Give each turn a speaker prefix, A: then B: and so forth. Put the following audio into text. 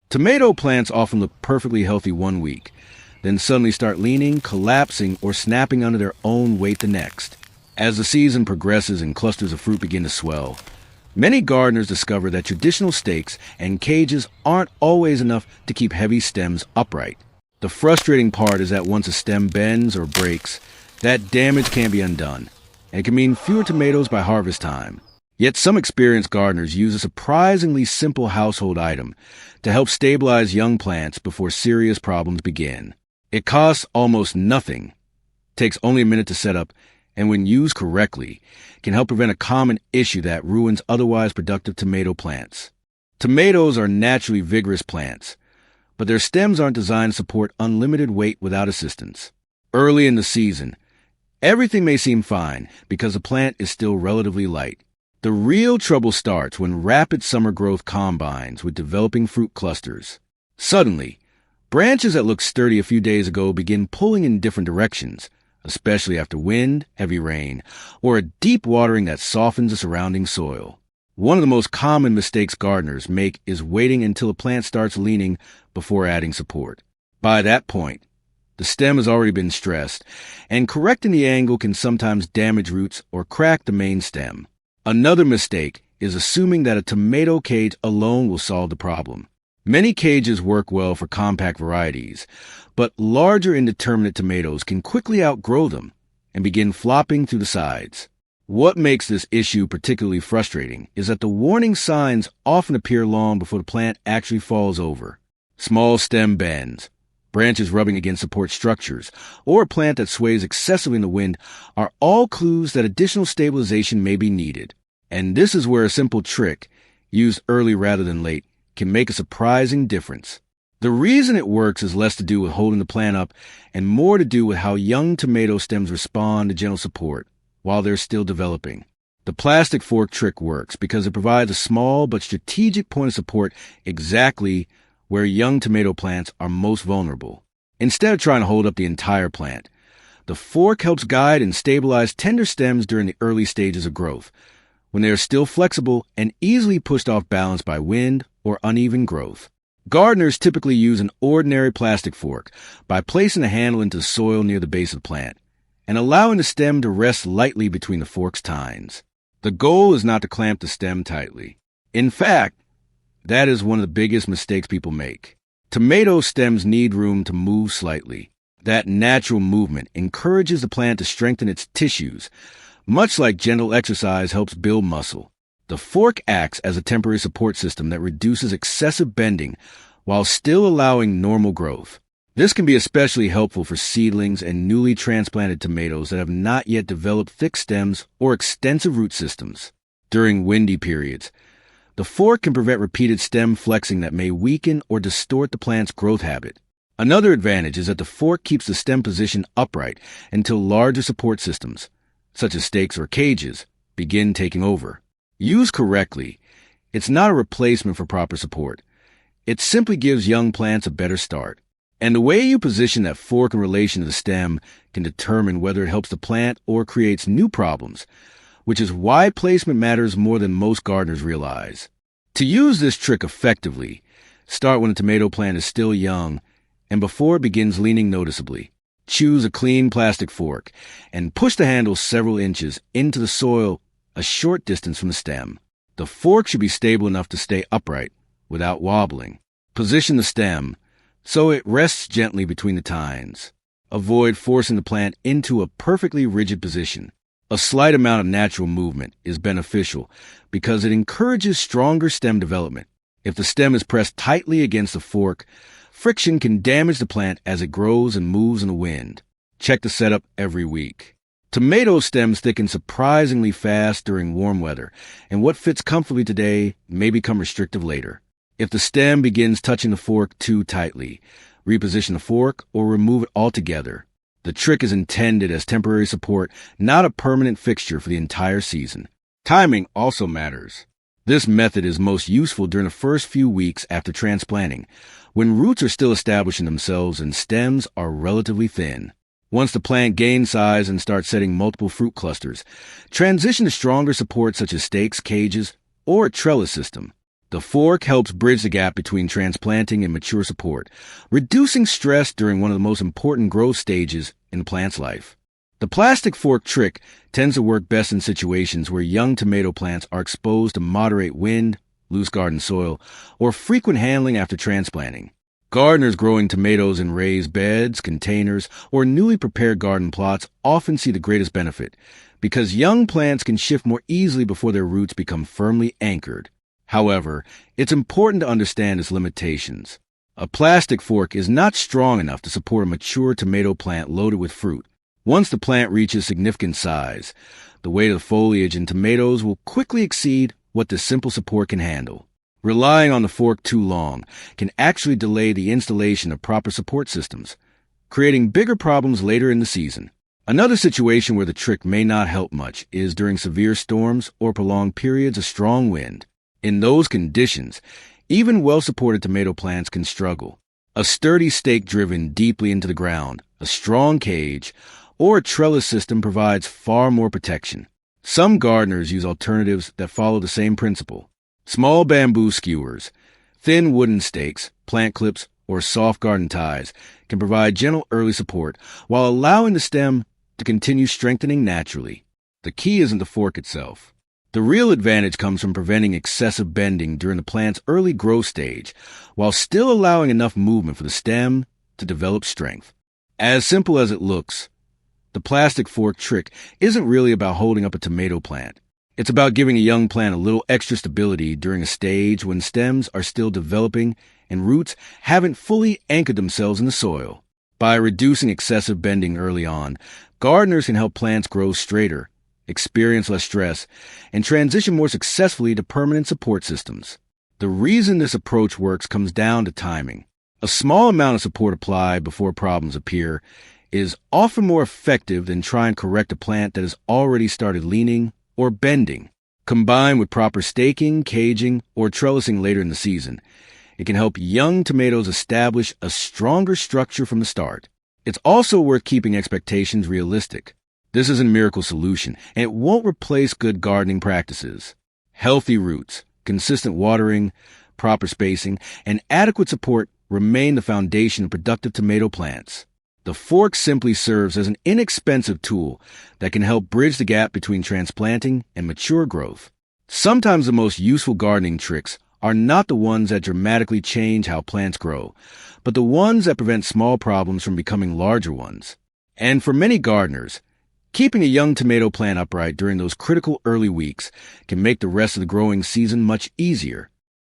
A: Tomato plants often look perfectly healthy one week, then suddenly start leaning, collapsing, or snapping under their own weight the next. As the season progresses and clusters of fruit begin to swell, many gardeners discover that traditional stakes and cages aren't always enough to keep heavy stems upright. The frustrating part is that once a stem bends or breaks, that damage can't be undone, and it can mean fewer tomatoes by harvest time. Yet some experienced gardeners use a surprisingly simple household item to help stabilize young plants before serious problems begin. It costs almost nothing, takes only a minute to set up, and when used correctly, can help prevent a common issue that ruins otherwise productive tomato plants. Tomatoes are naturally vigorous plants, but their stems aren't designed to support unlimited weight without assistance. Early in the season, everything may seem fine because the plant is still relatively light. The real trouble starts when rapid summer growth combines with developing fruit clusters. Suddenly, branches that looked sturdy a few days ago begin pulling in different directions, especially after wind, heavy rain, or a deep watering that softens the surrounding soil. One of the most common mistakes gardeners make is waiting until a plant starts leaning before adding support. By that point, the stem has already been stressed, and correcting the angle can sometimes damage roots or crack the main stem. Another mistake is assuming that a tomato cage alone will solve the problem. Many cages work well for compact varieties, but larger indeterminate tomatoes can quickly outgrow them and begin flopping through the sides. What makes this issue particularly frustrating is that the warning signs often appear long before the plant actually falls over. Small stem bends, branches rubbing against support structures, or a plant that sways excessively in the wind are all clues that additional stabilization may be needed. And this is where a simple trick, used early rather than late, can make a surprising difference. The reason it works is less to do with holding the plant up and more to do with how young tomato stems respond to gentle support while they're still developing. The plastic fork trick works because it provides a small but strategic point of support exactly where young tomato plants are most vulnerable. Instead of trying to hold up the entire plant, the fork helps guide and stabilize tender stems during the early stages of growth, when they are still flexible and easily pushed off balance by wind or uneven growth. Gardeners typically use an ordinary plastic fork by placing the handle into the soil near the base of the plant and allowing the stem to rest lightly between the fork's tines. The goal is not to clamp the stem tightly. In fact, that is one of the biggest mistakes people make. Tomato stems need room to move slightly. That natural movement encourages the plant to strengthen its tissues, much like gentle exercise helps build muscle. The fork acts as a temporary support system that reduces excessive bending while still allowing normal growth. This can be especially helpful for seedlings and newly transplanted tomatoes that have not yet developed thick stems or extensive root systems. During windy periods, the fork can prevent repeated stem flexing that may weaken or distort the plant's growth habit. Another advantage is that the fork keeps the stem position upright until larger support systems, such as stakes or cages, begin taking over. Used correctly, it's not a replacement for proper support. It simply gives young plants a better start. And the way you position that fork in relation to the stem can determine whether it helps the plant or creates new problems, which is why placement matters more than most gardeners realize. To use this trick effectively, start when the tomato plant is still young and before it begins leaning noticeably. Choose a clean plastic fork and push the handle several inches into the soil a short distance from the stem. The fork should be stable enough to stay upright without wobbling. Position the stem so it rests gently between the tines. Avoid forcing the plant into a perfectly rigid position. A slight amount of natural movement is beneficial because it encourages stronger stem development. If the stem is pressed tightly against the fork, friction can damage the plant as it grows and moves in the wind. Check the setup every week. Tomato stems thicken surprisingly fast during warm weather, and what fits comfortably today may become restrictive later. If the stem begins touching the fork too tightly, reposition the fork or remove it altogether. The trick is intended as temporary support, not a permanent fixture for the entire season. Timing also matters. This method is most useful during the first few weeks after transplanting, when roots are still establishing themselves and stems are relatively thin. Once the plant gains size and starts setting multiple fruit clusters, transition to stronger support such as stakes, cages, or a trellis system. The fork helps bridge the gap between transplanting and mature support, reducing stress during one of the most important growth stages in a plant's life. The plastic fork trick tends to work best in situations where young tomato plants are exposed to moderate wind, loose garden soil, or frequent handling after transplanting. Gardeners growing tomatoes in raised beds, containers, or newly prepared garden plots often see the greatest benefit because young plants can shift more easily before their roots become firmly anchored. However, it's important to understand its limitations. A plastic fork is not strong enough to support a mature tomato plant loaded with fruit. Once the plant reaches significant size, the weight of the foliage in tomatoes will quickly exceed what this simple support can handle. Relying on the fork too long can actually delay the installation of proper support systems, creating bigger problems later in the season. Another situation where the trick may not help much is during severe storms or prolonged periods of strong wind. In those conditions, even well-supported tomato plants can struggle. A sturdy stake driven deeply into the ground, a strong cage, or a trellis system provides far more protection. Some gardeners use alternatives that follow the same principle. Small bamboo skewers, thin wooden stakes, plant clips, or soft garden ties can provide gentle early support while allowing the stem to continue strengthening naturally. The key isn't the fork itself. The real advantage comes from preventing excessive bending during the plant's early growth stage while still allowing enough movement for the stem to develop strength. As simple as it looks, the plastic fork trick isn't really about holding up a tomato plant. It's about giving a young plant a little extra stability during a stage when stems are still developing and roots haven't fully anchored themselves in the soil. By reducing excessive bending early on, gardeners can help plants grow straighter, experience less stress, and transition more successfully to permanent support systems. The reason this approach works comes down to timing. A small amount of support applied before problems appear is often more effective than trying to correct a plant that has already started leaning or bending. Combined with proper staking, caging, or trellising later in the season, it can help young tomatoes establish a stronger structure from the start. It's also worth keeping expectations realistic. This isn't a miracle solution, and it won't replace good gardening practices. Healthy roots, consistent watering, proper spacing, and adequate support remain the foundation of productive tomato plants. The fork simply serves as an inexpensive tool that can help bridge the gap between transplanting and mature growth. Sometimes the most useful gardening tricks are not the ones that dramatically change how plants grow, but the ones that prevent small problems from becoming larger ones. And for many gardeners, keeping a young tomato plant upright during those critical early weeks can make the rest of the growing season much easier.